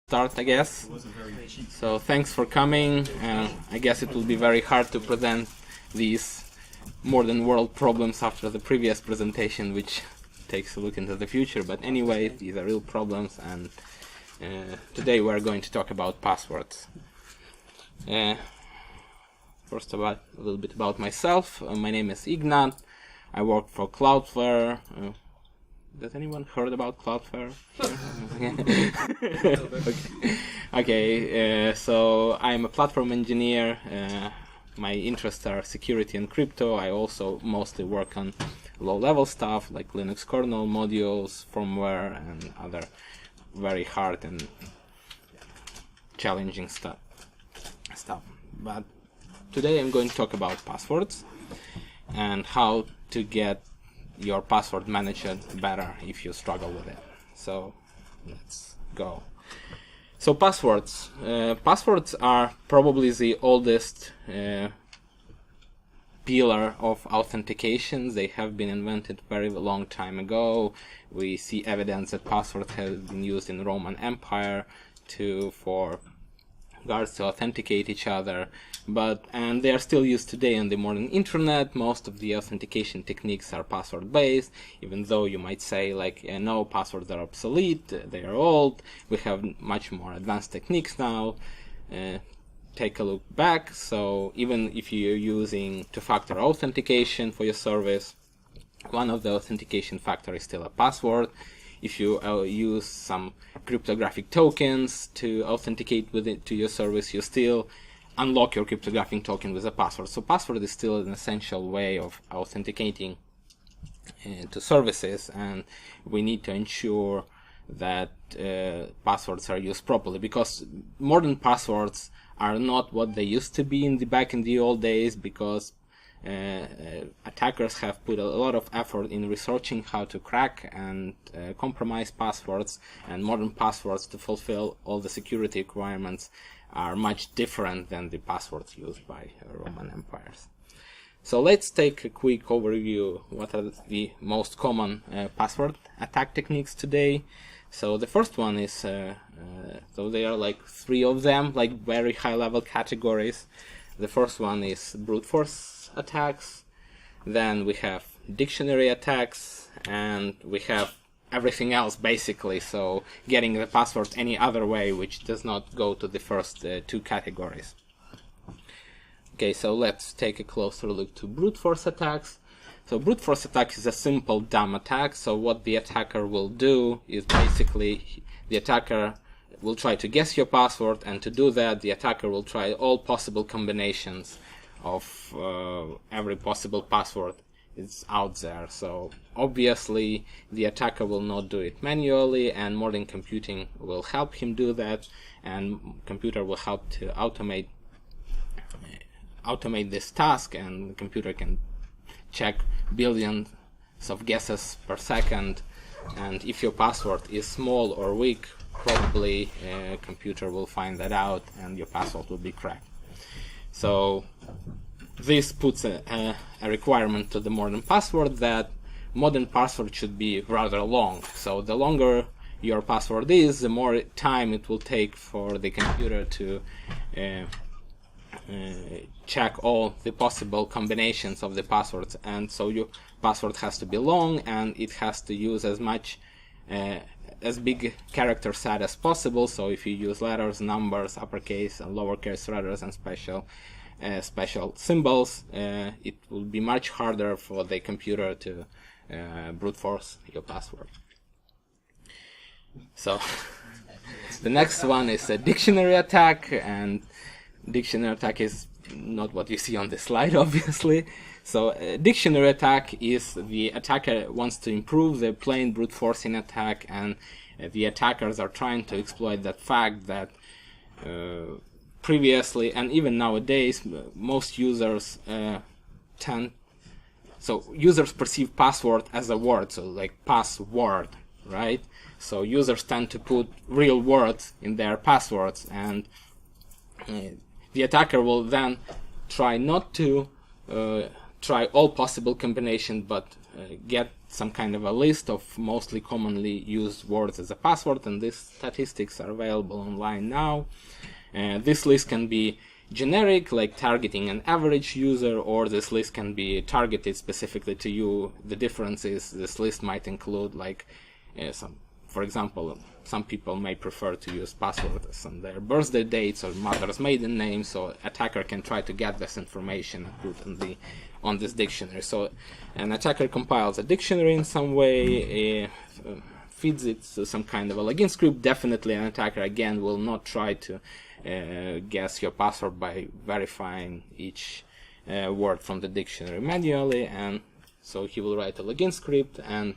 Start, I guess. So thanks for coming. I guess it will be very hard to present these modern world problems after the previous presentation, which takes a look into the future. But anyway, these are real problems, and today we're going to talk about passwords. First, a little bit about myself. My name is Ignat. I work for Cloudflare. Does anyone heard about Cloudflare? Okay, so I'm a platform engineer. My interests are security and crypto. I also mostly work on low-level stuff like Linux kernel modules, firmware, and other very hard and challenging stuff. But today I'm going to talk about passwords and how to get your password managed better if you struggle with it. So let's go. So passwords. Passwords are probably the oldest pillar of authentication. They have been invented very long time ago. We see evidence that passwords have been used in the Roman Empire for guards to authenticate each other, and they are still used today on the modern internet. Most of the authentication techniques are password based, even though you might say no, passwords are obsolete, they are old, we have much more advanced techniques now. Take a look back. So even if you're using two-factor authentication for your service, one of the authentication factors is still a password. If you use some cryptographic tokens to authenticate with it to your service, you still unlock your cryptographic token with a password. So password is still an essential way of authenticating to services, and we need to ensure that passwords are used properly, because modern passwords are not what they used to be back in the old days, because attackers have put a lot of effort in researching how to crack and compromise passwords, and modern passwords to fulfill all the security requirements are much different than the passwords used by Roman empires. So let's take a quick overview. What are the most common password attack techniques today? So the first one is, so there are like three of them, like very high level categories. The first one is brute force attacks, then we have dictionary attacks, and we have everything else basically, so getting the password any other way which does not go to the first two categories. Okay, so let's take a closer look to brute force attacks. So brute force attack is a simple dumb attack. So what the attacker will do is basically the attacker will try to guess your password, and to do that the attacker will try all possible combinations of every possible password is out there. So obviously the attacker will not do it manually, and modern computing will help him do that, and computer will help to automate this task, and the computer can check billions of guesses per second, and if your password is small or weak, probably a computer will find that out and your password will be cracked. So this puts a requirement to the modern password that modern password should be rather long. So the longer your password is, the more time it will take for the computer to check all the possible combinations of the passwords. And so your password has to be long, and it has to use as big character set as possible. So if you use letters, numbers, uppercase and lowercase letters, and special symbols, it will be much harder for the computer to brute force your password. So the next one is a dictionary attack, and dictionary attack is not what you see on the slide, obviously. So a dictionary attack is the attacker wants to improve the plain brute forcing attack, and the attackers are trying to exploit that fact that previously and even nowadays most users users perceive password as a word, so like password, right? So users tend to put real words in their passwords, and the attacker will then try not to try all possible combinations, but get some kind of a list of mostly commonly used words as a password, and these statistics are available online now. This list can be generic, like targeting an average user, or this list can be targeted specifically to you. The difference is this list might include, like, for example, some people may prefer to use passwords on their birthday dates or mother's maiden name, so attacker can try to get this information and put on this dictionary. So an attacker compiles a dictionary in some way, feeds it to some kind of a login script. Definitely an attacker, again, will not try to guess your password by verifying each word from the dictionary manually, and so he will write a login script, and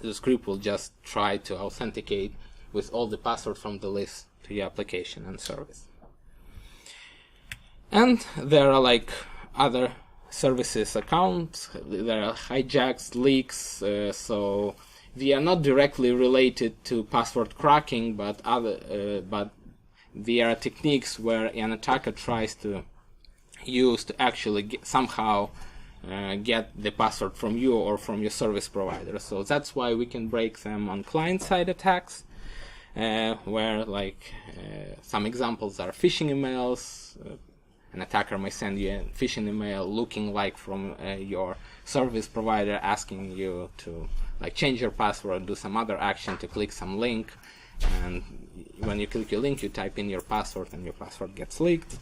the script will just try to authenticate with all the passwords from the list to your application and service. And there are like other services accounts, there are hijacks, leaks, so they are not directly related to password cracking, but there are techniques where an attacker tries to use to actually somehow get the password from you or from your service provider. So that's why we can break them on client-side attacks, where like some examples are phishing emails. An attacker may send you a phishing email looking like from your service provider, asking you to like change your password, do some other action, to click some link, and when you click your link, you type in your password, and your password gets leaked.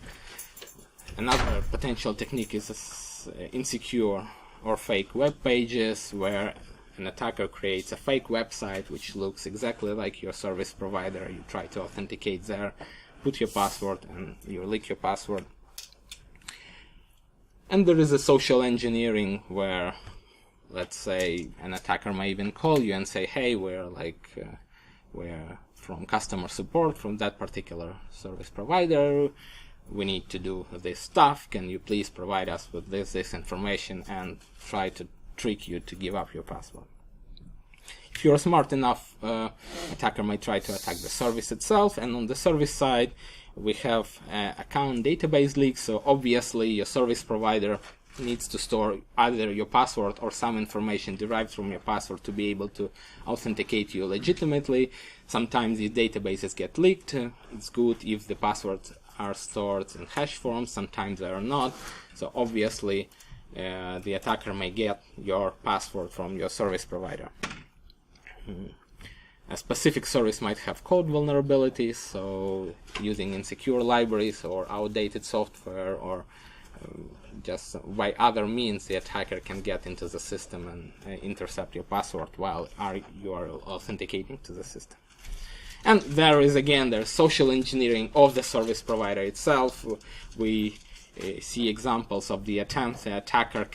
Another potential technique is insecure or fake web pages, where an attacker creates a fake website which looks exactly like your service provider. You try to authenticate there, put your password, and you leak your password. And there is a social engineering where, let's say, an attacker may even call you and say, hey, we're from customer support from that particular service provider, we need to do this stuff, can you please provide us with this information, and try to trick you to give up your password. If you're smart enough, attacker might try to attack the service itself, and on the service side we have account database leaks. So obviously your service provider needs to store either your password or some information derived from your password to be able to authenticate you legitimately. Sometimes these databases get leaked. It's good if the passwords are stored in hash forms, sometimes they are not. So obviously the attacker may get your password from your service provider. A specific service might have code vulnerabilities, so using insecure libraries or outdated software, or just by other means the attacker can get into the system and intercept your password while you are authenticating to the system. And there's social engineering of the service provider itself. We see examples of the attempts, the attacker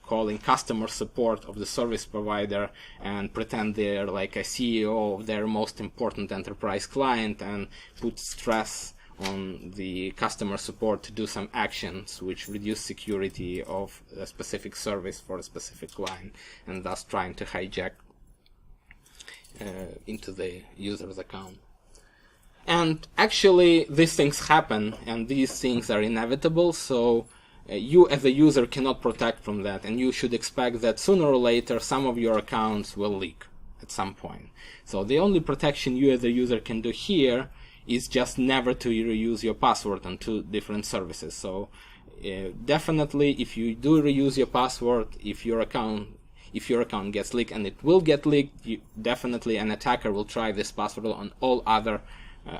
calling customer support of the service provider and pretend they're like a CEO of their most important enterprise client, and put stress on the customer support to do some actions which reduce security of a specific service for a specific client, and thus trying to hijack into the user's account. And actually these things happen, and these things are inevitable, so you as a user cannot protect from that, and you should expect that sooner or later some of your accounts will leak at some point. So the only protection you as a user can do here is just never to reuse your password on two different services. So definitely if you do reuse your password, if your account gets leaked, and it will get leaked, definitely an attacker will try this password on all other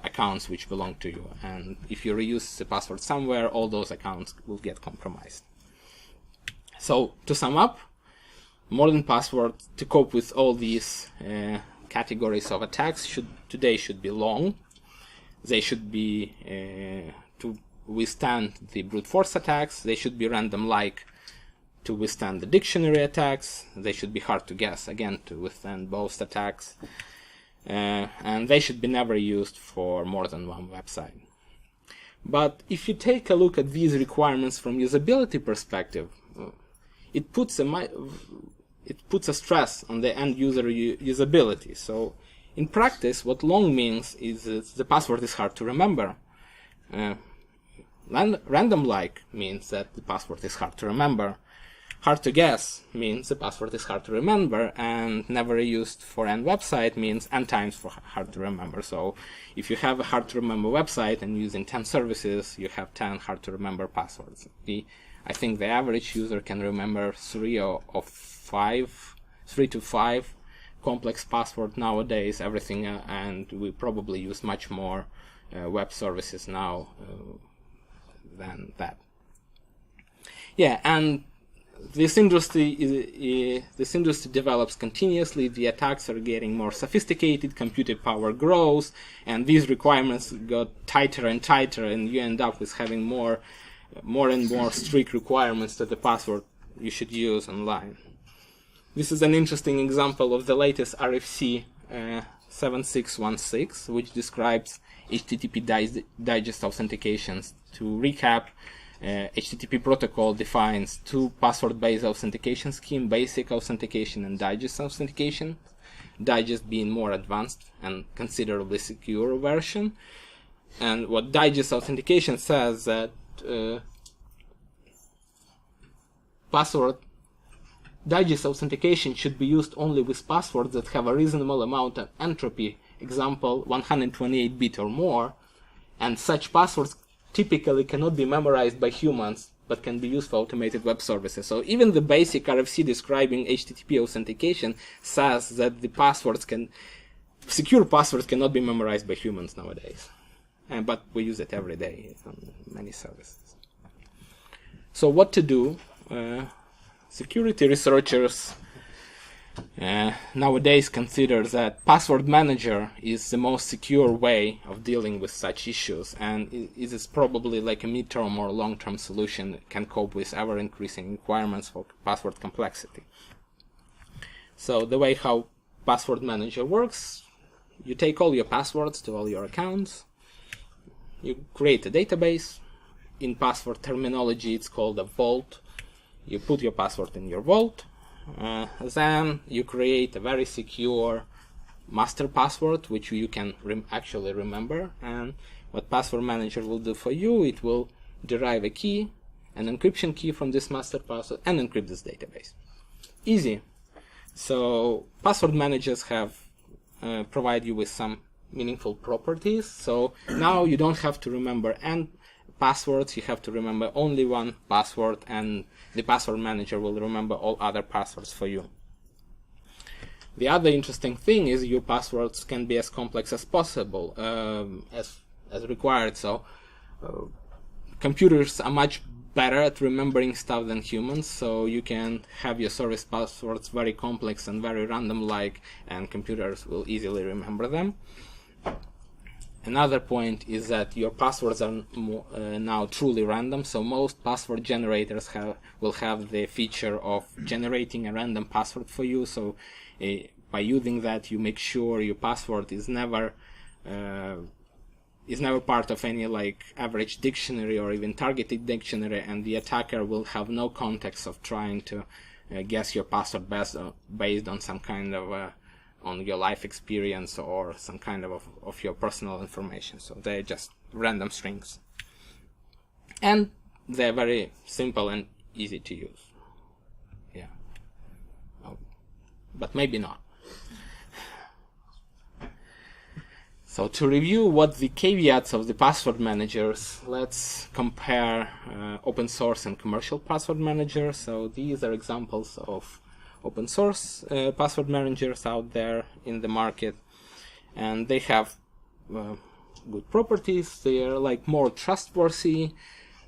accounts which belong to you, and if you reuse the password somewhere, all those accounts will get compromised. So to sum up, modern passwords to cope with all these categories of attacks should be long. They should be to withstand the brute force attacks. They should be random-like to withstand the dictionary attacks. They should be hard to guess, again, to withstand both attacks. And they should be never used for more than one website. But if you take a look at these requirements from usability perspective, it puts a stress on the end user usability. So in practice, what long means is that the password is hard to remember. Random-like means that the password is hard to remember. Hard to guess means the password is hard to remember, and never used for an website means n times for hard to remember. So if you have a hard to remember website and using 10 services, you have 10 hard to remember passwords. I think the average user can remember 3 to 5 complex password nowadays, everything, and we probably use much more web services now than that. Yeah, and this industry develops continuously. The attacks are getting more sophisticated, computer power grows, and these requirements got tighter and tighter, and you end up with having more and more strict requirements to the password you should use online. This is an interesting example of the latest RFC 7616, which describes HTTP digest authentications. To recap, HTTP protocol defines 2 password-based authentication scheme: basic authentication and digest authentication. Digest being more advanced and considerably secure version. And what digest authentication says that digest authentication should be used only with passwords that have a reasonable amount of entropy, example 128-bit or more, and such passwords typically cannot be memorized by humans but can be used for automated web services. So even the basic RFC describing HTTP authentication says that secure passwords cannot be memorized by humans nowadays. But we use it every day on many services. So what to do? Security researchers nowadays consider that password manager is the most secure way of dealing with such issues, and it is probably like a midterm or long-term solution that can cope with ever-increasing requirements for password complexity. So the way how password manager works, you take all your passwords to all your accounts, you create a database. In password terminology, it's called a vault. You put your password in your vault. Then you create a very secure master password, which you can actually remember. And what password manager will do for you, it will derive a key, an encryption key from this master password, and encrypt this database. Easy. So password managers provide you with some meaningful properties. So now you don't have to remember passwords, you have to remember only one password, and the password manager will remember all other passwords for you. The other interesting thing is your passwords can be as complex as possible, as required. So computers are much better at remembering stuff than humans, so you can have your service passwords very complex and very random-like, and computers will easily remember them. Another point is that your passwords are now truly random, so most password generators will have the feature of generating a random password for you. So by using that, you make sure your password is never part of any like average dictionary or even targeted dictionary, and the attacker will have no context of trying to guess your password based on some kind of on your life experience or some kind of your personal information. So they're just random strings. And they're very simple and easy to use. Yeah. Oh, but maybe not. So to review what the caveats of the password managers, let's compare open source and commercial password managers. So these are examples of open source password managers out there in the market, and they have good properties. They are like more trustworthy,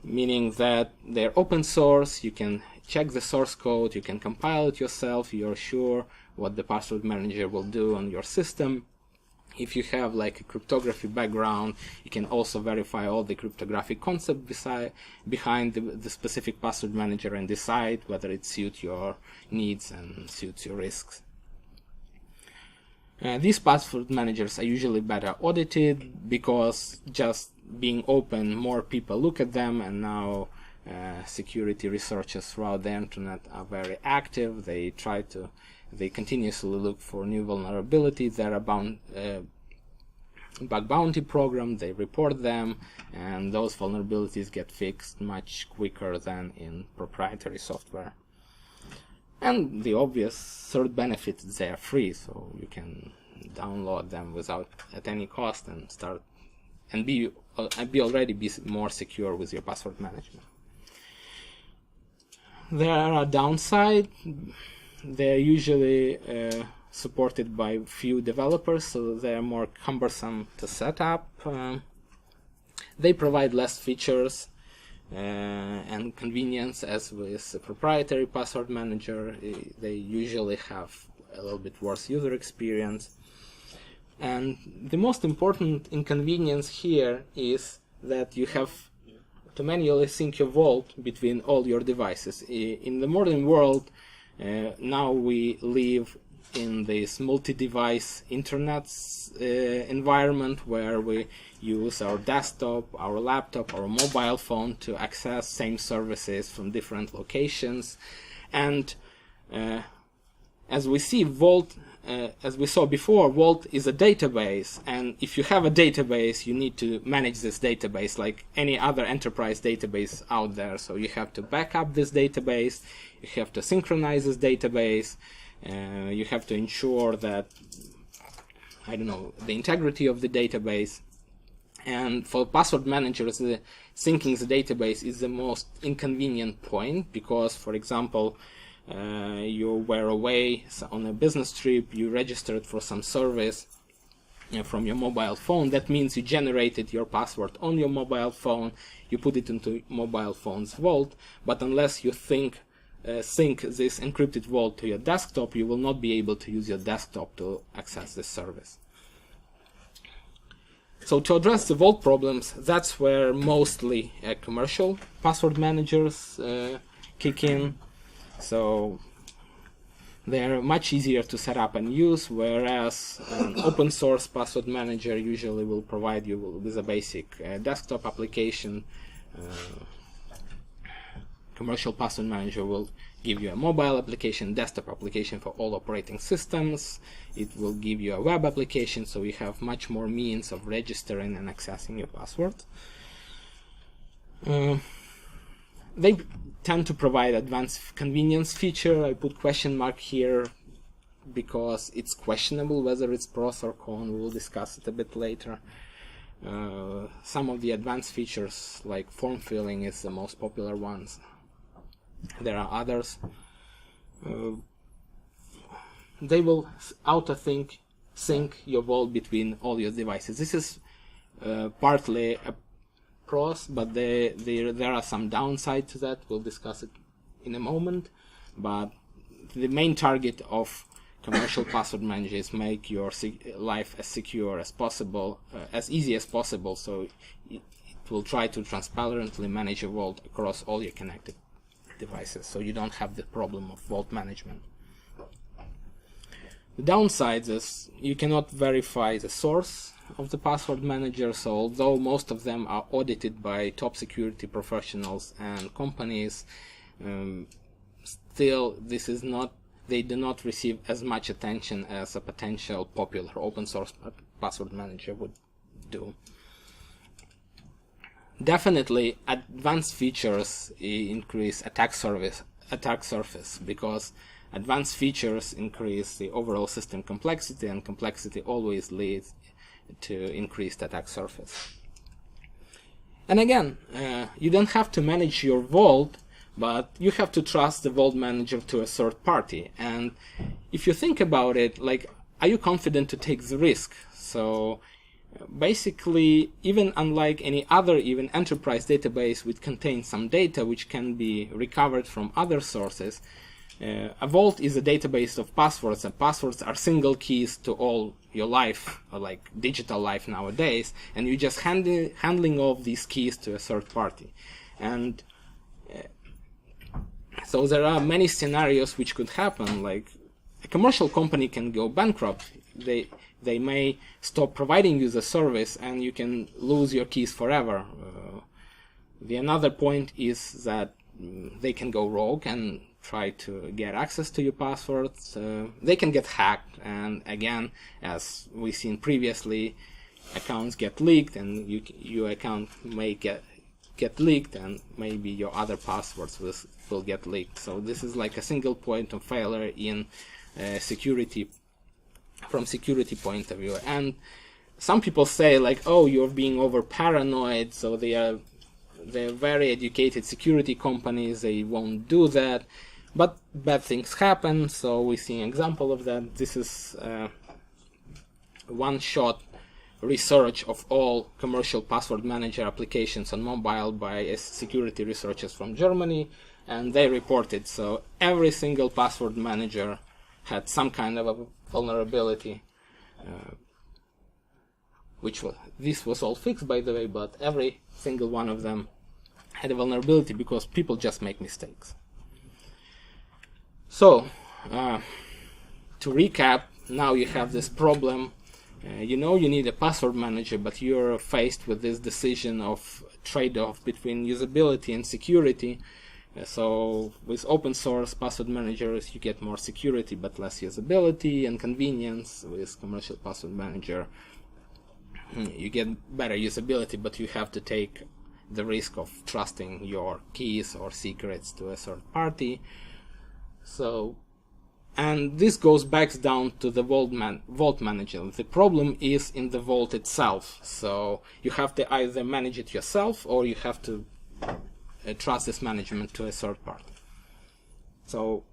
meaning that they're open source. You can check the source code, you can compile it yourself, you're sure what the password manager will do on your system. If you have like a cryptography background, you can also verify all the cryptographic concept behind the specific password manager and decide whether it suits your needs and suits your risks. These password managers are usually better audited because just being open, more people look at them, and now security researchers throughout the internet are very active. They continuously look for new vulnerabilities. There are bug bounty programs. They report them, and those vulnerabilities get fixed much quicker than in proprietary software. And the obvious third benefit is they are free, so you can download them at any cost and start and be more secure with your password management. There are downsides. They're usually supported by few developers, so they're more cumbersome to set up. They provide less features and convenience as with a proprietary password manager. They usually have a little bit worse user experience. And the most important inconvenience here is that you have to manually sync your vault between all your devices. In the modern world, now we live in this multi-device internet environment where we use our desktop, our laptop, our mobile phone to access same services from different locations. And as we see, as we saw before, Vault is a database, and if you have a database, you need to manage this database like any other enterprise database out there. So you have to back up this database, you have to synchronize this database, you have to ensure that, the integrity of the database. And for password managers, syncing the database is the most inconvenient point because, for example, you were away on a business trip, you registered for some service from your mobile phone. That means you generated your password on your mobile phone, you put it into mobile phone's vault, but unless you sync this encrypted vault to your desktop, you will not be able to use your desktop to access this service. So to address the vault problems, that's where mostly commercial password managers kick in. So they're much easier to set up and use, whereas an open source password manager usually will provide you with a basic desktop application. Commercial password manager will give you a mobile application, desktop application for all operating systems. It will give you a web application, so you have much more means of registering and accessing your password. They tend to provide advanced convenience feature. I put question mark here because it's questionable whether it's pros or cons. We will discuss it a bit later. Some of the advanced features like form filling is the most popular ones. There are others. They will sync your vault between all your devices. This is partly a pros, but there are some downsides to that. We'll discuss it in a moment. But the main target of commercial password managers is make your life as secure as possible, as easy as possible. So it will try to transparently manage your vault across all your connected devices, so you don't have the problem of vault management. The downsides is you cannot verify the source of the password manager, so although most of them are audited by top security professionals and companies, still they do not receive as much attention as a potential popular open source password manager would do. Definitely, advanced features increase attack surface because advanced features increase the overall system complexity, and complexity always leads to increased attack surface. And again, you don't have to manage your vault, but you have to trust the vault manager to a third party. And if you think about it, are you confident to take the risk? So basically, even unlike any other even enterprise database which contains some data which can be recovered from other sources, a vault is a database of passwords, and passwords are single keys to all your life, or like digital life nowadays, and you just handling off these keys to a third party. And so there are many scenarios which could happen, like a commercial company can go bankrupt. They may stop providing you the service and you can lose your keys forever. The another point is that they can go rogue and try to get access to your passwords. They can get hacked, and again, as we've seen previously, accounts get leaked and your account may get leaked, and maybe your other passwords will get leaked. So this is like a single point of failure in security, from security point of view. And some people say like, oh, you're being over paranoid, so they're very educated security companies, they won't do that. But bad things happen, so we see an example of that. This is one-shot research of all commercial password manager applications on mobile by security researchers from Germany, and they reported, so every single password manager had some kind of a vulnerability, this was all fixed, by the way, but every single one of them had a vulnerability because people just make mistakes. So, to recap, now you have this problem. You know you need a password manager, but you're faced with this decision of trade-off between usability and security. So with open source password managers you get more security but less usability and convenience. With commercial password manager you get better usability, but you have to take the risk of trusting your keys or secrets to a third party. So, and this goes back down to the Vault manager. The problem is in the Vault itself. So you have to either manage it yourself or you have to trust this management to a third party. So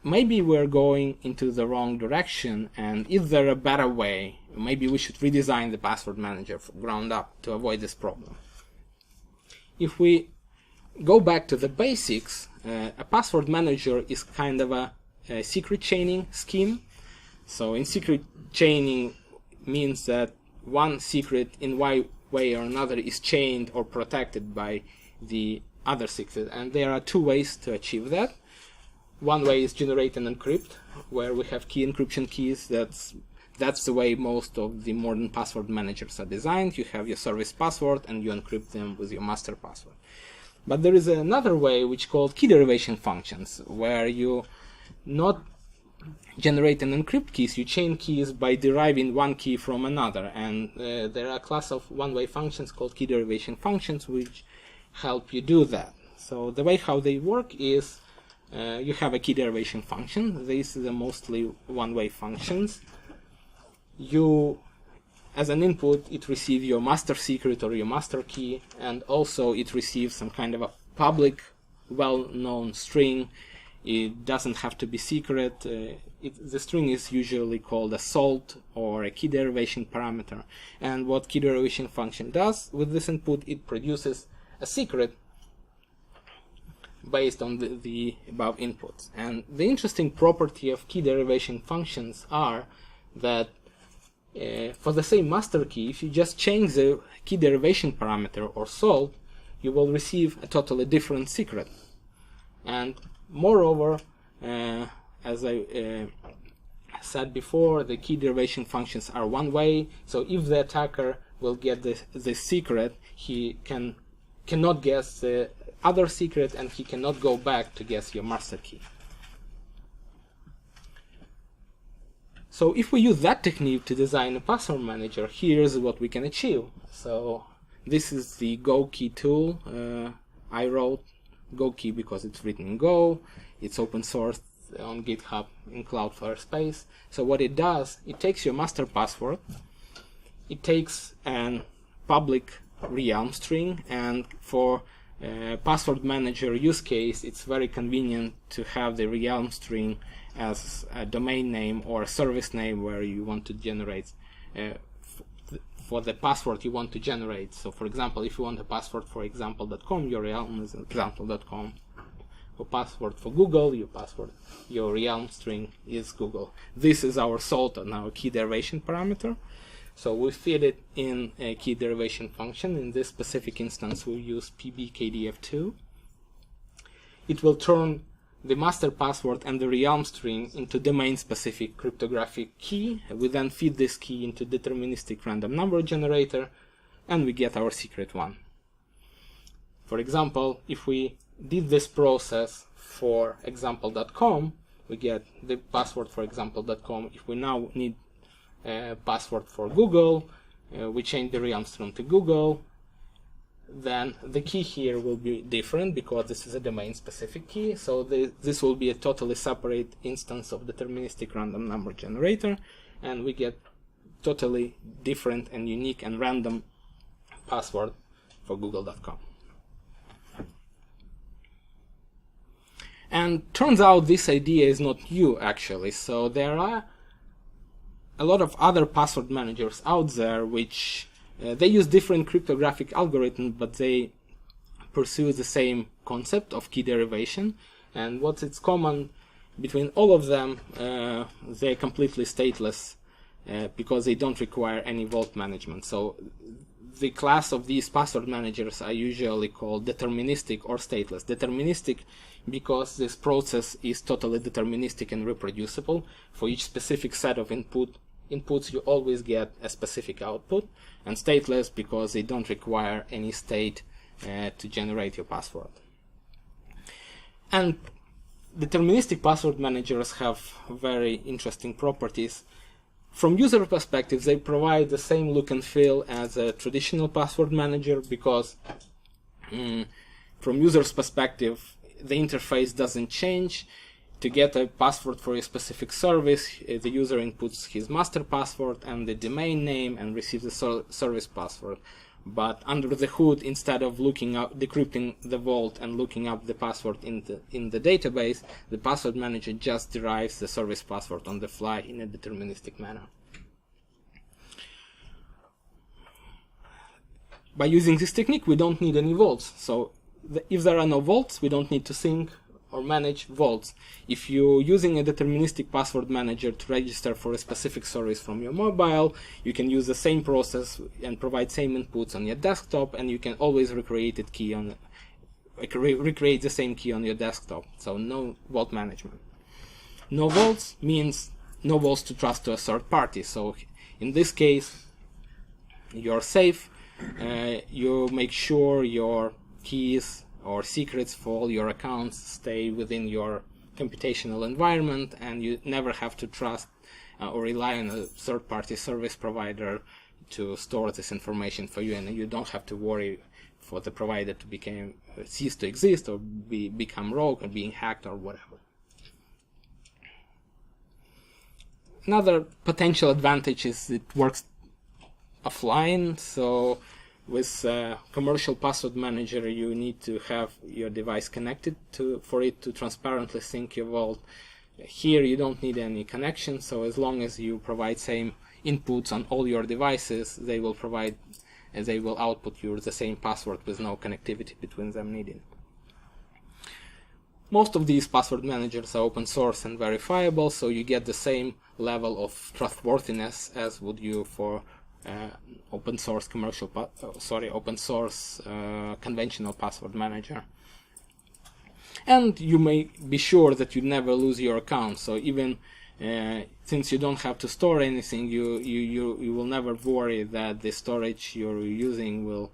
maybe we're going into the wrong direction, and is there a better way? Maybe we should redesign the password manager from ground up to avoid this problem. If we go back to the basics, a password manager is kind of a secret chaining scheme. So in secret chaining means that one secret in one way or another is chained or protected by the other secret, and there are two ways to achieve that. One way is generate and encrypt, where we have key encryption keys. That's the way most of the modern password managers are designed. You have your service password and you encrypt them with your master password. But there is another way, which is called key derivation functions, where you not generate and encrypt keys, you chain keys by deriving one key from another. And there are a class of one-way functions called key derivation functions which help you do that. So the way how they work is you have a key derivation function. These are mostly one-way functions. You, as an input, it receives your master secret or your master key, and also it receives some kind of a public, well-known string. It doesn't have to be secret. The string is usually called a salt or a key derivation parameter. And what key derivation function does with this input, it produces a secret based on the above inputs. And the interesting property of key derivation functions are that for the same master key, if you just change the key derivation parameter or salt, you will receive a totally different secret. And moreover, as I said before, the key derivation functions are one way. So if the attacker will get the secret, he cannot guess the other secret, and he cannot go back to guess your master key. So if we use that technique to design a password manager, here's what we can achieve. So this is the gokey tool I wrote. Gokey because it's written in Go. It's open source on GitHub in Cloudflare space. So what it does, it takes your master password, it takes a public realm string, and for password manager use case, it's very convenient to have the realm string as a domain name or a service name where you want to generate for the password you want to generate. So for example, if you want a password for example.com, your realm is example.com. For password for Google, your realm string is Google. This is our salt and our key derivation parameter. So we feed it in a key derivation function. In this specific instance, we use pbkdf2. It will turn the master password and the realm string into domain-specific cryptographic key. We then feed this key into deterministic random number generator, and we get our secret one. For example, if we did this process for example.com, we get the password for example.com. If we now need a password for Google, we change the realm string to Google, then the key here will be different because this is a domain-specific key. So this will be a totally separate instance of deterministic random number generator, and we get totally different and unique and random password for google.com. And turns out this idea is not new, actually. So there are a lot of other password managers out there which they use different cryptographic algorithms, but they pursue the same concept of key derivation. And what's its common between all of them, they're completely stateless because they don't require any vault management. So the class of these password managers are usually called deterministic or stateless. Deterministic because this process is totally deterministic and reproducible. For each specific set of inputs you always get a specific output, and stateless because they don't require any state to generate your password. And deterministic password managers have very interesting properties. From user perspective, they provide the same look and feel as a traditional password manager because from user's perspective, the interface doesn't change. To get a password for a specific service, the user inputs his master password and the domain name and receives the service password. But under the hood, instead of looking up, decrypting the vault and looking up the password in the database, the password manager just derives the service password on the fly in a deterministic manner. By using this technique, we don't need any vaults. So if there are no vaults, we don't need to sync or manage vaults. If you're using a deterministic password manager to register for a specific service from your mobile, you can use the same process and provide same inputs on your desktop, and you can always recreate the same key on your desktop. So no vault management. No vaults means no vaults to trust to a third party. So in this case, you're safe. You make sure your keys or secrets for all your accounts stay within your computational environment, and you never have to trust or rely on a third-party service provider to store this information for you, and you don't have to worry for the provider to cease to exist or become rogue or being hacked or whatever. Another potential advantage is it works offline. So with commercial password manager, you need to have your device connected for it to transparently sync your vault. Here you don't need any connection, so as long as you provide same inputs on all your devices, they will output you the same password with no connectivity between them needed. Most of these password managers are open source and verifiable, so you get the same level of trustworthiness as would you for open source conventional password manager. And you may be sure that you never lose your account. So even since you don't have to store anything, you will never worry that the storage you're using will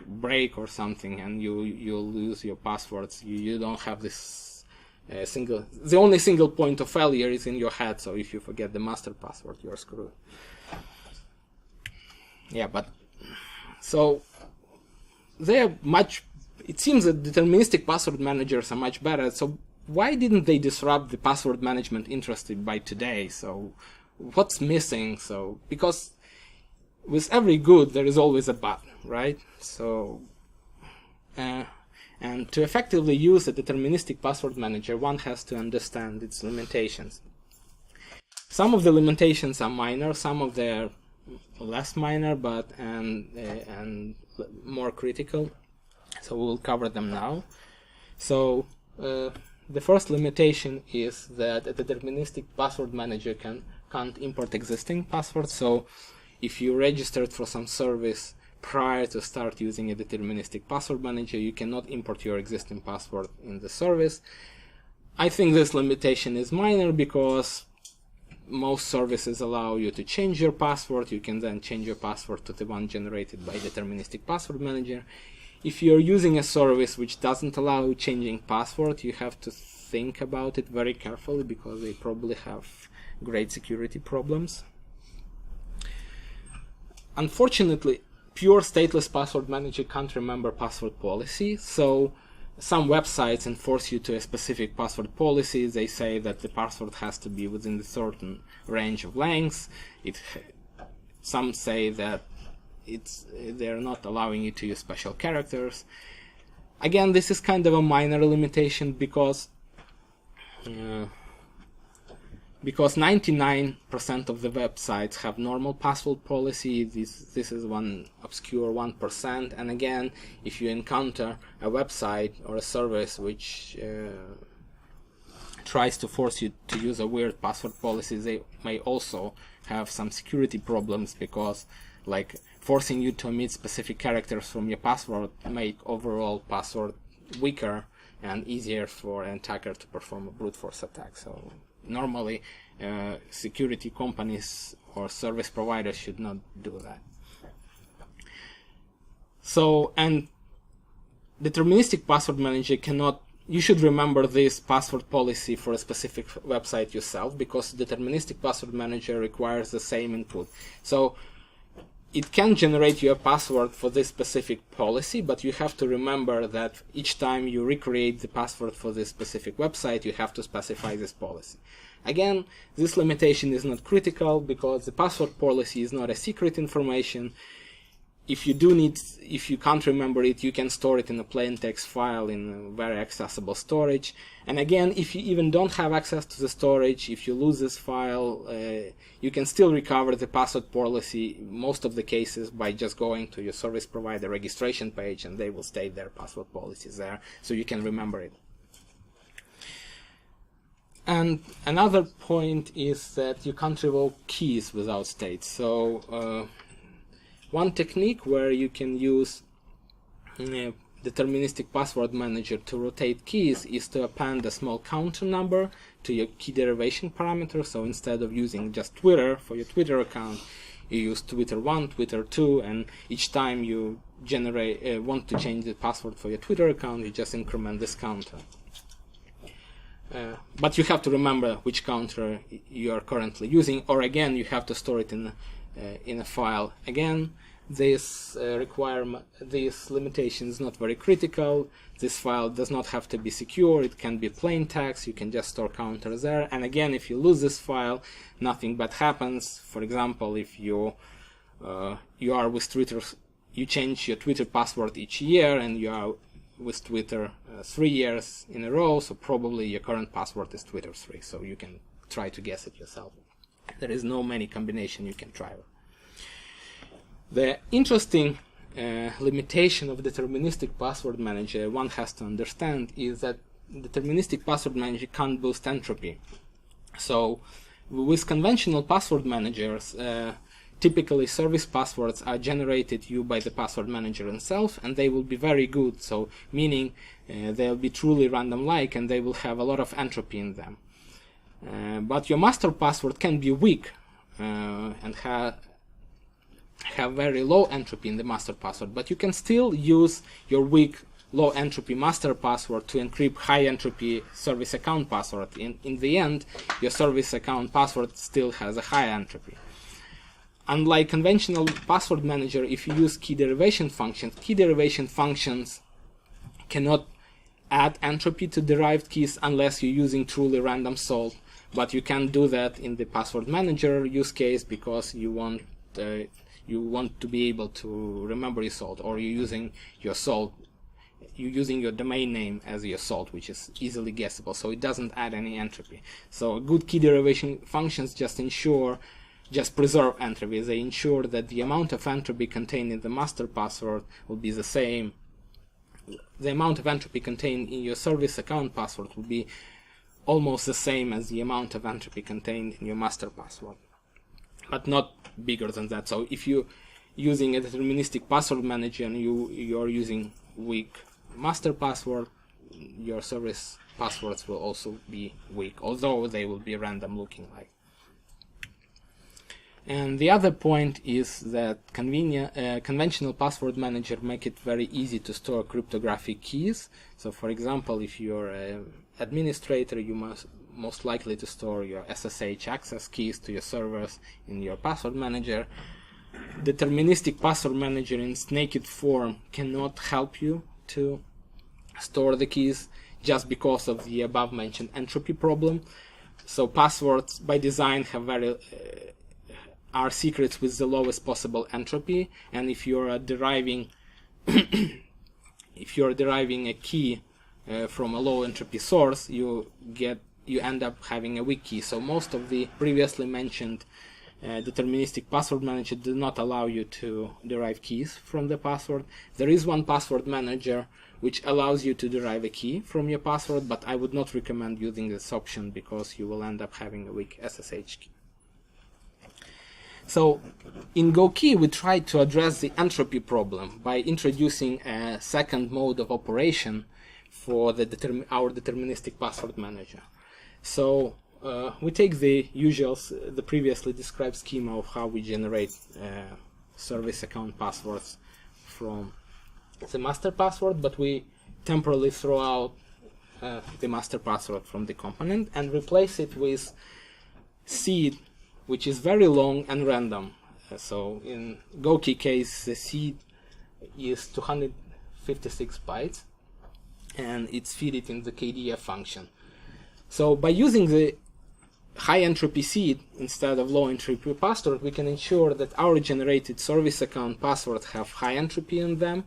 break or something, and you'll lose your passwords. You don't have this the only single point of failure is in your head. So if you forget the master password, you're screwed. Yeah, but so it seems that deterministic password managers are much better. So why didn't they disrupt the password management industry by today? So what's missing? So because with every good there is always a bad, right? So and to effectively use a deterministic password manager, one has to understand its limitations. Some of the limitations are minor, some of them less minor, but and more critical. So we'll cover them now. So the first limitation is that a deterministic password manager can't import existing passwords. So if you registered for some service prior to start using a deterministic password manager, you cannot import your existing password in the service. I think this limitation is minor because most services allow you to change your password. You can then change your password to the one generated by deterministic password manager. If you're using a service which doesn't allow changing password, you have to think about it very carefully because they probably have great security problems. Unfortunately, pure stateless password manager can't remember password policy, so some websites enforce you to a specific password policy. They say that the password has to be within a certain range of lengths. Some say that they're not allowing you to use special characters. Again, this is kind of a minor limitation because 99% of the websites have normal password policy. This is one obscure 1%. And again, if you encounter a website or a service which tries to force you to use a weird password policy, they may also have some security problems, because like forcing you to omit specific characters from your password make overall password weaker and easier for an attacker to perform a brute force attack. So normally security companies or service providers should not do that. So, and deterministic password manager cannot, you should remember this password policy for a specific website yourself, because deterministic password manager requires the same input. So it can generate you a password for this specific policy, but you have to remember that each time you recreate the password for this specific website, you have to specify this policy. Again, this limitation is not critical because the password policy is not a secret information. If you can't remember it, you can store it in a plain text file in a very accessible storage. And again, if you even don't have access to the storage, if you lose this file, you can still recover the password policy most of the cases by just going to your service provider registration page, and they will state their password policies there, so you can remember it. And another point is that you can't revoke keys without state. So one technique where you can use deterministic password manager to rotate keys is to append a small counter number to your key derivation parameter. So instead of using just Twitter for your Twitter account, you use Twitter1, Twitter2, and each time you want to change the password for your Twitter account, you just increment this counter. But you have to remember which counter you are currently using, or again, you have to store it in a file. Again, this limitation is not very critical. This file does not have to be secure. It can be plain text. You can just store counters there. And again, if you lose this file, nothing bad happens. For example, if you are with Twitter, you change your Twitter password each year, and you are with Twitter 3 years in a row, so probably your current password is Twitter3. So you can try to guess it yourself. There is no many combination you can try with. The interesting limitation of deterministic password manager one has to understand is that deterministic password manager can't boost entropy. So with conventional password managers, typically service passwords are generated by the password manager himself, and they will be very good, so meaning they'll be truly random-like, and they will have a lot of entropy in them. But your master password can be weak and have very low entropy in the master password, but you can still use your weak low entropy master password to encrypt high entropy service account password. In the end, your service account password still has a high entropy. Unlike conventional password manager, if you use key derivation functions cannot add entropy to derived keys unless you're using truly random salt. But you can do that in the password manager use case because you want to be able to remember your salt, or you're using your salt, you're using your domain name as your salt, which is easily guessable, so it doesn't add any entropy. So good key derivation functions just preserve entropy. They ensure that the amount of entropy contained in the master password will be the same. The amount of entropy contained in your service account password will be almost the same as the amount of entropy contained in your master password, but not bigger than that. So if you're using a deterministic password manager and you're using weak master password, your service passwords will also be weak, although they will be random looking like. And the other point is that conventional password manager make it very easy to store cryptographic keys. So for example, if you're an administrator, you most likely to store your SSH access keys to your servers in your password manager. deterministic password manager in its naked form cannot help you to store the keys just because of the above mentioned entropy problem. So passwords by design have are secrets with the lowest possible entropy, and if you're deriving a key from a low entropy source, you end up having a weak key. So most of the previously mentioned deterministic password manager do not allow you to derive keys from the password. There is one password manager which allows you to derive a key from your password, but I would not recommend using this option because you will end up having a weak SSH key. So in gokey we tried to address the entropy problem by introducing a second mode of operation for our deterministic password manager. So we take the previously described schema of how we generate service account passwords from the master password, but we temporarily throw out the master password from the component and replace it with seed, which is very long and random. So in gokey case, the seed is 256 bytes, and it's fed in the KDF function. So by using the high entropy seed instead of low entropy password, we can ensure that our generated service account passwords have high entropy in them,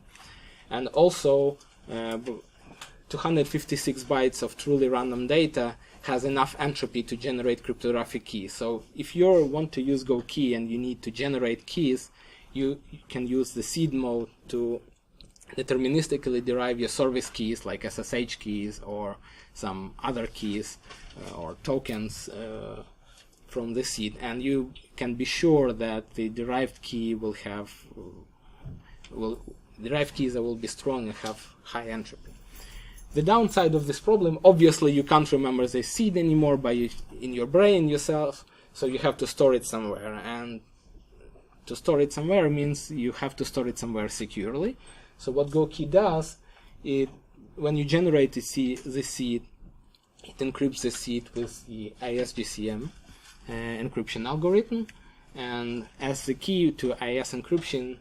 and also 256 bytes of truly random data has enough entropy to generate cryptographic keys. So if you want to use gokey and you need to generate keys, you can use the seed mode to deterministically derive your service keys like SSH keys or some other keys or tokens from the seed, and you can be sure that the derived key will have derived keys that will be strong and have high entropy. The downside of this problem, obviously you can't remember the seed anymore in your brain yourself, so you have to store it somewhere, and to store it somewhere means you have to store it somewhere securely. So what gokey does, when you generate the seed, it encrypts the seed with the ISGCM encryption algorithm, and as the key to IS encryption,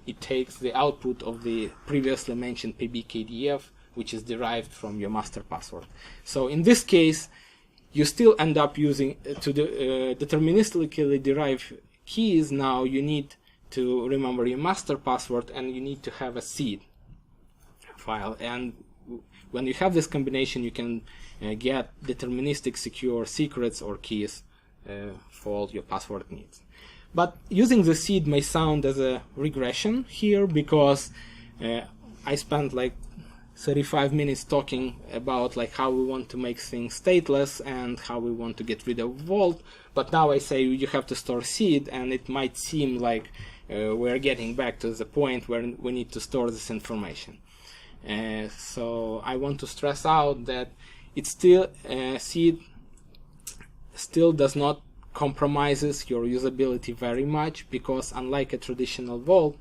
it takes the output of the previously mentioned PBKDF, which is derived from your master password. So in this case, you still end up using to deterministically derive keys. Now you need to remember your master password, and you need to have a seed file. And when you have this combination, you can get deterministic secure secrets or keys for all your password needs. But using the seed may sound as a regression here, because I spent like 35 minutes talking about like how we want to make things stateless and how we want to get rid of Vault, but now I say you have to store seed, and it might seem like we're getting back to the point where we need to store this information. So I want to stress out that it's still seed still does not compromises your usability very much, because unlike a traditional Vault,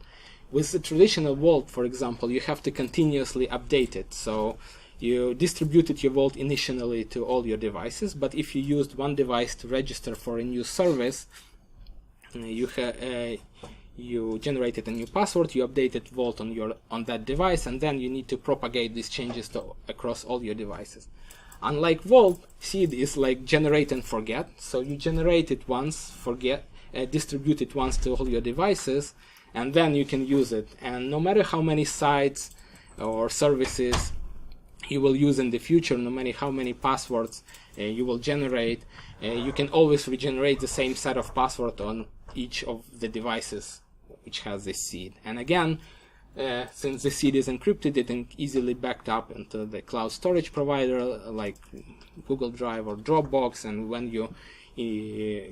with a traditional Vault, for example, you have to continuously update it. So you distributed your Vault initially to all your devices, but if you used one device to register for a new service, you generated a new password, you updated Vault on that device, and then you need to propagate these changes across all your devices. Unlike Vault, seed is like generate and forget. So you generate it once, forget, distribute it once to all your devices, and then you can use it. And no matter how many sites or services you will use in the future, no matter how many passwords you will generate, you can always regenerate the same set of passwords on each of the devices which has this seed. And again, since the seed is encrypted, it can easily backed up into the cloud storage provider like Google Drive or Dropbox, and when you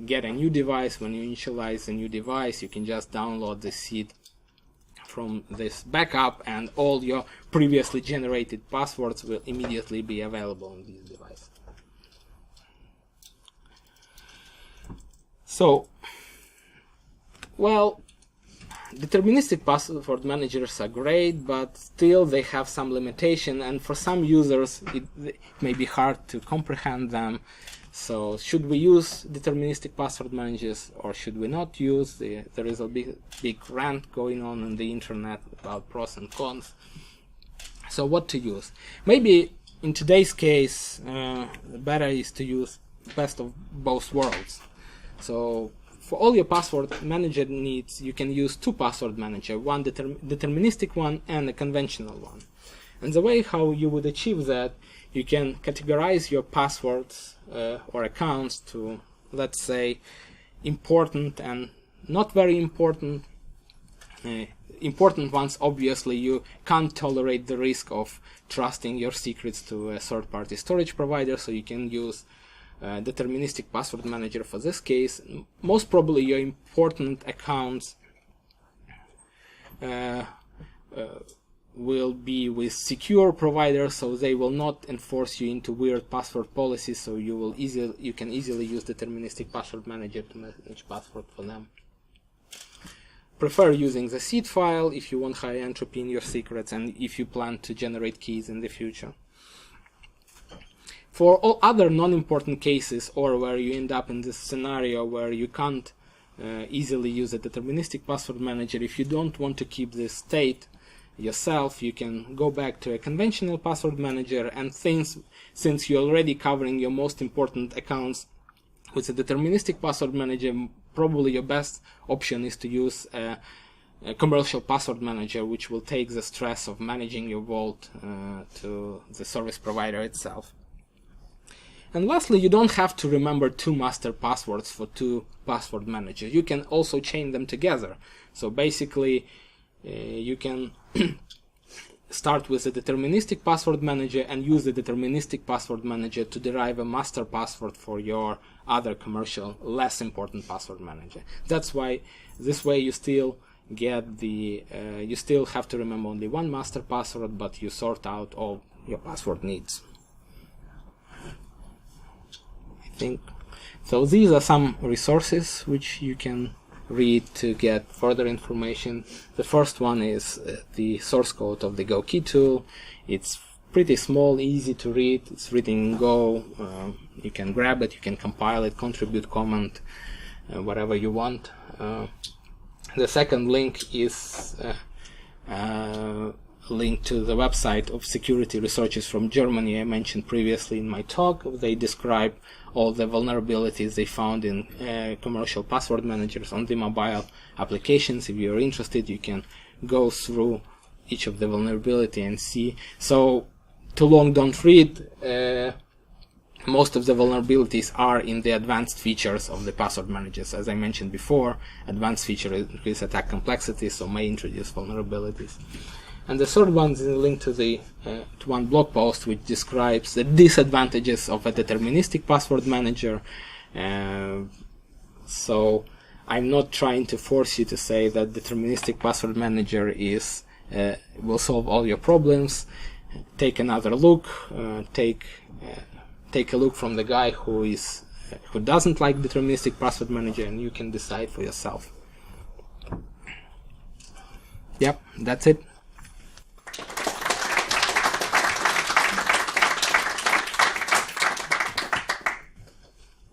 get a new device, when you initialize a new device, you can just download the seed from this backup, and all your previously generated passwords will immediately be available on this device. So, well, deterministic password managers are great, but still they have some limitation, and for some users it may be hard to comprehend them. So should we use deterministic password managers or should we not use? There is a big rant going on the internet about pros and cons. So what to use? Maybe in today's case, better is to use best of both worlds. So for all your password manager needs, you can use two password manager, one deterministic one and a conventional one. And the way how you would achieve that, you can categorize your passwords or accounts to, let's say, important and not very important. Important ones, obviously, you can't tolerate the risk of trusting your secrets to a third-party storage provider, so you can use deterministic password manager for this case. Most probably your important accounts will be with secure providers, so they will not enforce you into weird password policies, so you can easily use deterministic password manager to manage password for them. Prefer using the seed file if you want high entropy in your secrets and if you plan to generate keys in the future. For all other non-important cases, or where you end up in this scenario where you can't easily use a deterministic password manager, if you don't want to keep this state yourself, you can go back to a conventional password manager, and since you're already covering your most important accounts with a deterministic password manager, probably your best option is to use a commercial password manager, which will take the stress of managing your vault to the service provider itself. And lastly, you don't have to remember two master passwords for two password managers. You can also chain them together. So basically, you can start with a deterministic password manager and use the deterministic password manager to derive a master password for your other commercial, less important password manager. That's why this way you still get you still have to remember only one master password, but you sort out all your password needs. I think so. These are some resources which you can read to get further information. The first one is the source code of the gokey tool. It's pretty small, easy to read. It's written in Go. You can grab it, you can compile it, contribute, comment, whatever you want. The second link is a link to the website of security researchers from Germany I mentioned previously in my talk. They describe all the vulnerabilities they found in commercial password managers on the mobile applications. If you're interested, you can go through each of the vulnerability and see. So, too long don't read. Most of the vulnerabilities are in the advanced features of the password managers. As I mentioned before, advanced feature increase attack complexity, so may introduce vulnerabilities. And the third one is a link to to one blog post which describes the disadvantages of a deterministic password manager. So I'm not trying to force you to say that deterministic password manager will solve all your problems. Take another look. Take a look from the guy who doesn't like deterministic password manager, and you can decide for yourself. Yep, that's it.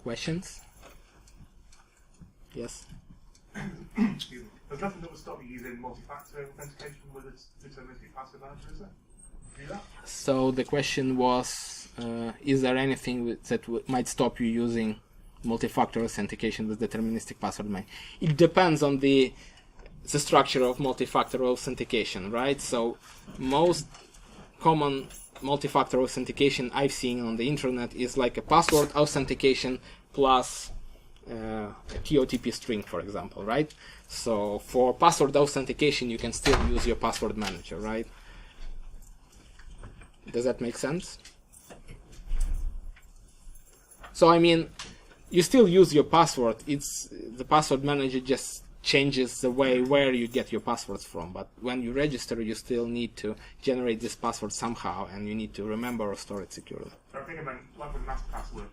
Questions? Yes? There's nothing that would stop you using multi-factor authentication with a deterministic password manager, is there? Do that? So the question was, is there anything that might stop you using multi-factor authentication with deterministic password manager? It depends on the structure of multi-factor authentication, right? So most common multi-factor authentication I've seen on the internet is like a password authentication plus a TOTP string, for example, right? So for password authentication, you can still use your password manager, right? Does that make sense? So I mean, you still use your password. It's the password manager just changes the way where you get your passwords from, but when you register, you still need to generate this password somehow, and you need to remember or store it securely. I think I meant like with master password,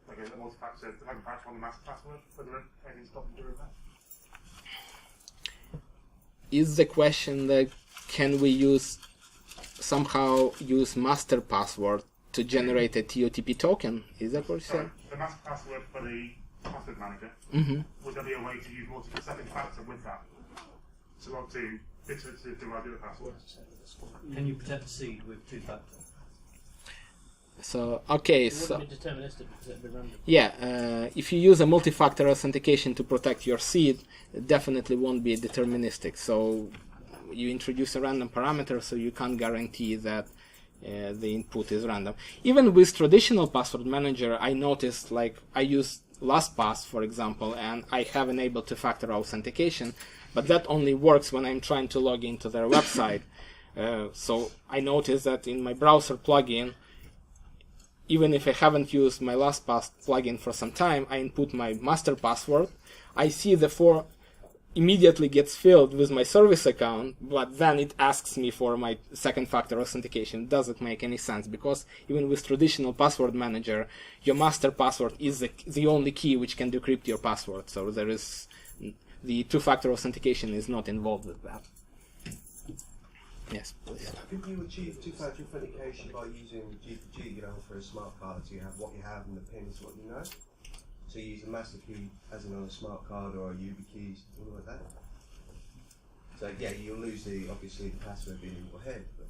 like a multi-factor, like a patch on the master password, whether anything stops you doing that. Is the question that can we somehow use master password to generate a TOTP token? Is that what you said? the master password for the password manager, would there be a way to use multiple second factor with that? To derive the password? Can you protect the seed with two-factor? So, okay, It so... wouldn't be deterministic because it'd be random. Yeah, if you use a multi-factor authentication to protect your seed, it definitely won't be deterministic. So you introduce a random parameter, so you can't guarantee that the input is random. Even with traditional password manager, I noticed, like, I use LastPass, for example, and I have enabled two-factor authentication, but that only works when I'm trying to log into their website. So I noticed that in my browser plugin, even if I haven't used my LastPass plugin for some time, I input my master password. I see the form immediately gets filled with my service account, but then it asks me for my second factor authentication. It doesn't make any sense, because even with traditional password manager, your master password is the only key which can decrypt your password. So there is the two-factor authentication is not involved with that. Yes, please. Could you achieve two-factor authentication by using GPG, for a smart card, so you have what you have and the pin is what you know? So you use a master key as in on a smart card or a YubiKey, something like that? So yeah, you'll lose obviously the password being in your head, but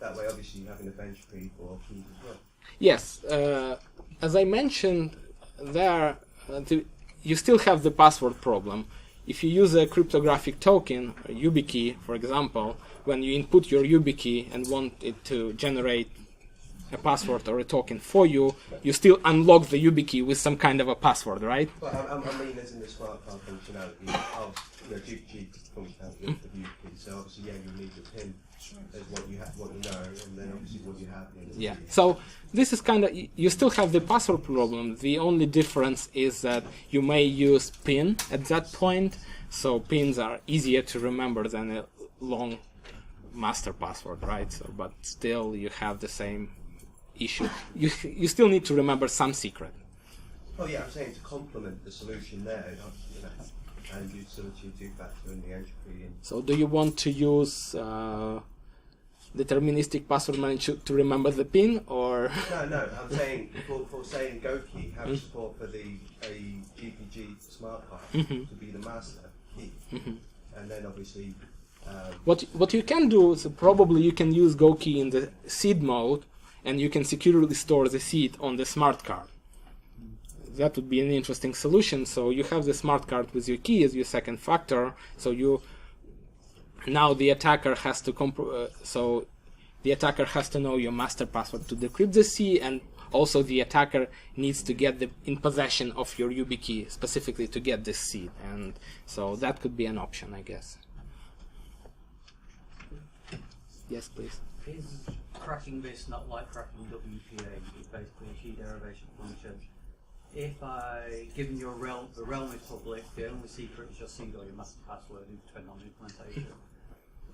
that way obviously you're having a bench key for keys as well. Yes, as I mentioned there, you still have the password problem. If you use a cryptographic token, a YubiKey, for example, when you input your YubiKey and want it to generate a password or a token for you, you still unlock the YubiKey with some kind of a password, right? But I mean, as in the smart card functionality of GPG functionality of the YubiKey. So obviously, yeah, you need the pin as what you have, what you know, and then obviously what you have. Yeah. So this is kind of, you still have the password problem. The only difference is that you may use PIN at that point. So pins are easier to remember than a long master password, right? So, but still, you have the same issue. You still need to remember some secret. Oh yeah, I'm saying to complement the solution there, and you still achieve two-factor in the entropy. So do you want to use deterministic password manager to remember the PIN, or? No, I'm saying for saying gokey, have support for a GPG smart card to be the master key, and then obviously. What you can do is probably you can use gokey in the seed mode, and you can securely store the seed on the smart card. That would be an interesting solution. So you have the smart card with your key as your second factor. So now the attacker has to the attacker has to know your master password to decrypt the seed, and also the attacker needs to get in possession of your YubiKey specifically to get this seed. And so that could be an option, I guess. Yes, please. Is cracking this not like cracking WPA? It's basically a key derivation function. If given the realm is public, the only secret is your seed or your master password, depending on the implementation.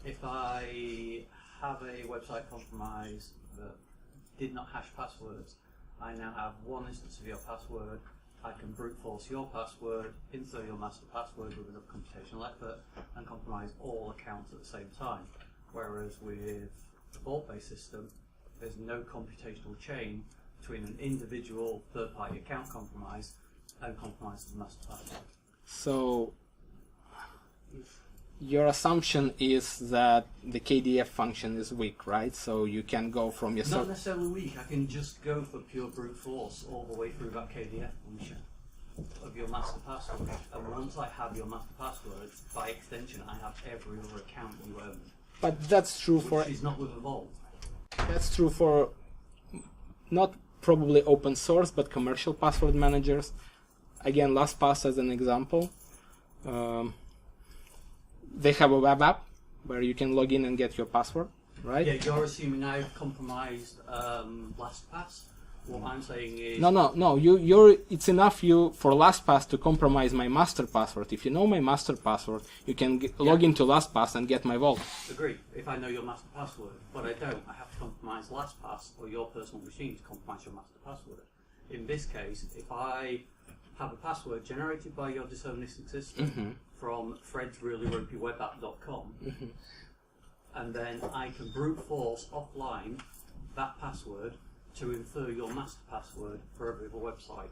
If I have a website compromise that did not hash passwords, I now have one instance of your password. I can brute force your password, insert your master password with enough computational effort, and compromise all accounts at the same time. Whereas with the vault-based system, there's no computational chain between an individual third-party account compromise and compromise of the master password. So your assumption is that the KDF function is weak, right? So you can go from your... Not necessarily weak. I can just go for pure brute force all the way through that KDF function of your master password. And once I have your master password, by extension, I have every other account you own. But that's true Which is not with a vault. That's true for not probably open source, but commercial password managers. Again, LastPass as an example. They have a web app where you can log in and get your password, right? Yeah, you're assuming I've compromised LastPass. What I'm saying is... No. It's enough for LastPass to compromise my master password. If you know my master password, you can log into LastPass and get my vault. Agree. If I know your master password, but I don't, I have to compromise LastPass or your personal machine to compromise your master password. In this case, if I have a password generated by your deterministic system from fredsreallyropeywebapp.com, and then I can brute force offline that password to infer your master password for every other website.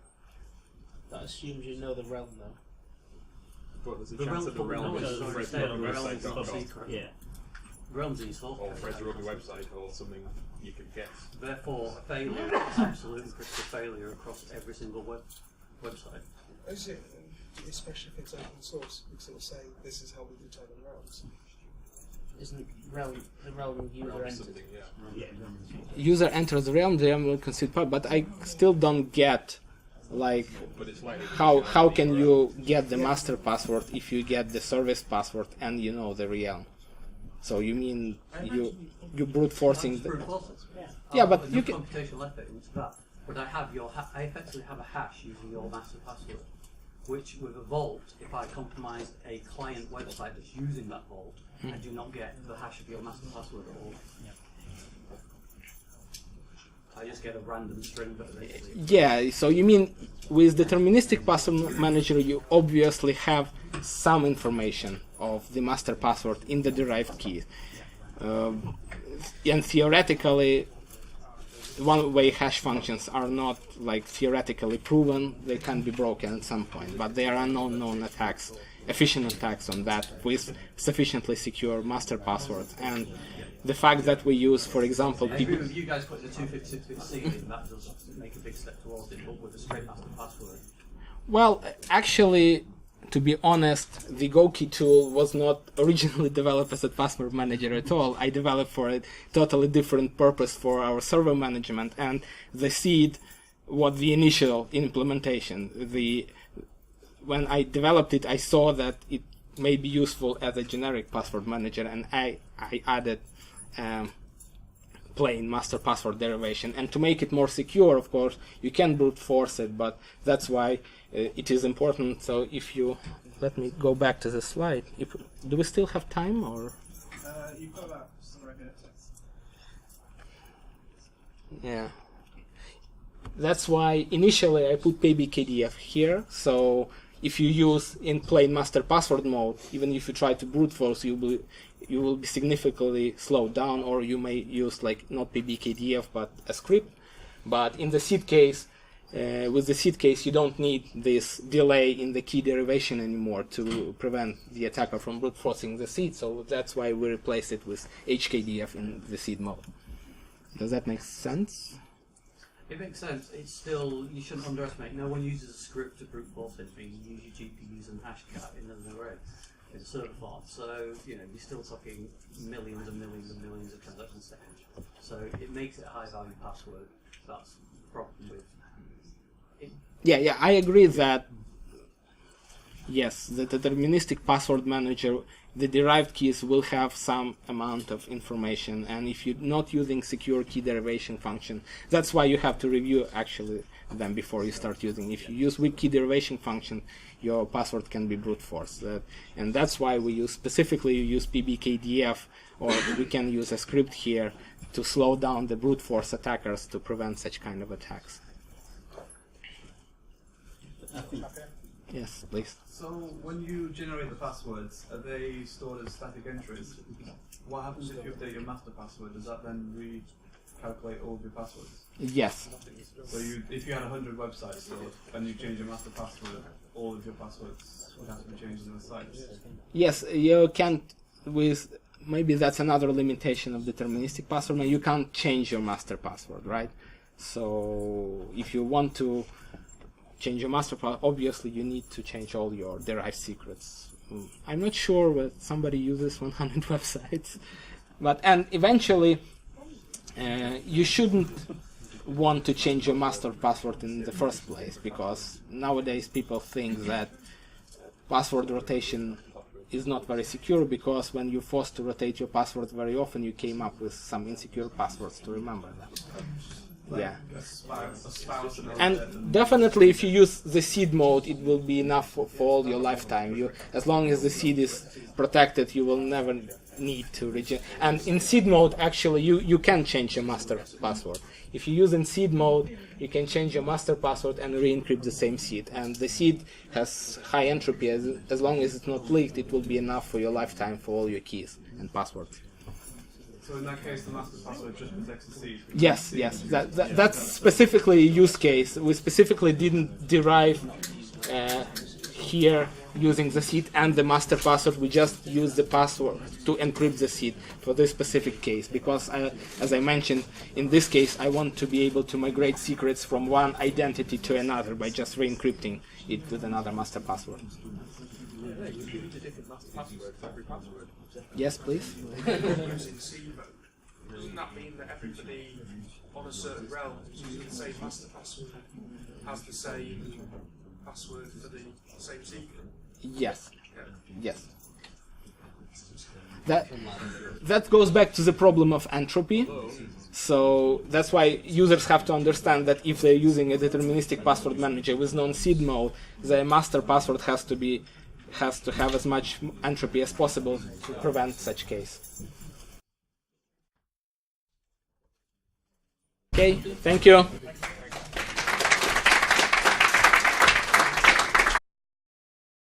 That assumes you know the realm, though. But there's a The chance realm that the realm public is knowledge Fred's is not rugby realm website is not dot com, secret. Yeah. Realms in source. or Fred's rugby website, or something you can guess. Therefore, a failure is absolute and critical failure across every single website. Is it, especially if it's open source, because it'll say this is how we determine realms. Isn't realm the realm user Realm entered? something, yeah. Yeah. User enters the realm will consider part, but I still don't get like But it's likely to how can you get the master password if you get the service password and you know the realm? So you mean you brute forcing That's the, brute force. Yeah, but There's you no can- computational effort into that. But I effectively have a hash using your master password, which with a vault, if I compromise a client website that's using that vault, I do not get the hash of your master password at all. I just get a random string that basically. Yeah, so you mean with deterministic password manager you obviously have some information of the master password in the derived key. And theoretically, one-way hash functions are not like theoretically proven, they can be broken at some point, but there are no known attacks, efficient attacks on that with sufficiently secure master passwords. And the fact that we use, for example, I agree with you guys putting the 256-bit seed in, that does make a big step towards it, but with a straight master password. well, actually, to be honest, the gokey tool was not originally developed as a password manager at all. I developed for a totally different purpose for our server management, and the seed was the initial implementation. When I developed it, I saw that it may be useful as a generic password manager, and I added plain master password derivation. And to make it more secure, of course, you can brute force it, but that's why it is important. So if you let me go back to the slide. Do we still have time, or? You've got about 7 minutes. Yeah. That's why initially I put pbkdf here. So if you use in plain master password mode, even if you try to brute force, you will be significantly slowed down, or you may use like not pbkdf but a script. But in the seed case, with the seed case, you don't need this delay in the key derivation anymore to prevent the attacker from brute forcing the seed. So that's why we replace it with hkdf in the seed mode. Does that make sense? It makes sense. It's still, you shouldn't underestimate. No one uses a script to brute force it. You use your GPUs and hashcat in an array, in server farm. So, you're still talking millions and millions and millions of transactions a second. So it makes it a high value password. That's the problem with it. Yeah, I agree that, yes, the deterministic password manager, the derived keys will have some amount of information, and if you're not using secure key derivation function, that's why you have to review actually them before you start using. If you use weak key derivation function, your password can be brute forced, and that's why we use pbkdf, or we can use a script here to slow down the brute force attackers to prevent such kind of attacks. Yes, please. So when you generate the passwords, are they stored as static entries? What happens if you update your master password? Does that then recalculate all of your passwords? Yes. So if you had 100 websites stored and you change your master password, all of your passwords would have to be changed on the site. Yes, you can't with maybe that's another limitation of deterministic password. You can't change your master password, right? So if you want to change your master password, obviously you need to change all your derived secrets. I'm not sure whether somebody uses 100 websites, and eventually you shouldn't want to change your master password in the first place, because nowadays people think that password rotation is not very secure, because when you're forced to rotate your password very often, you came up with some insecure passwords to remember them. Yeah. And definitely if you use the seed mode, it will be enough for all your lifetime. As long as the seed is protected, you will never need to reject. And in seed mode, actually, you can change your master password. If you use in seed mode, you can change your master password and re-encrypt the same seed. And the seed has high entropy. As long as it's not leaked, it will be enough for your lifetime for all your keys and passwords. So in that case, the master password just protects the seed. Yes, yes. That's specifically a use case. We specifically didn't derive here using the seed and the master password. We just use the password to encrypt the seed for this specific case, because as I mentioned, in this case I want to be able to migrate secrets from one identity to another by just re-encrypting it with another master password. Yeah, you need a different master password for every password. Yes, please. Using seed mode, doesn't that mean that everybody on a certain realm who's using the same master password has the same password for the same secret? Yes. Yes. That goes back to the problem of entropy. So that's why users have to understand that if they're using a deterministic password manager with non-seed mode, the master password has to have as much entropy as possible to prevent such case. Okay, thank you.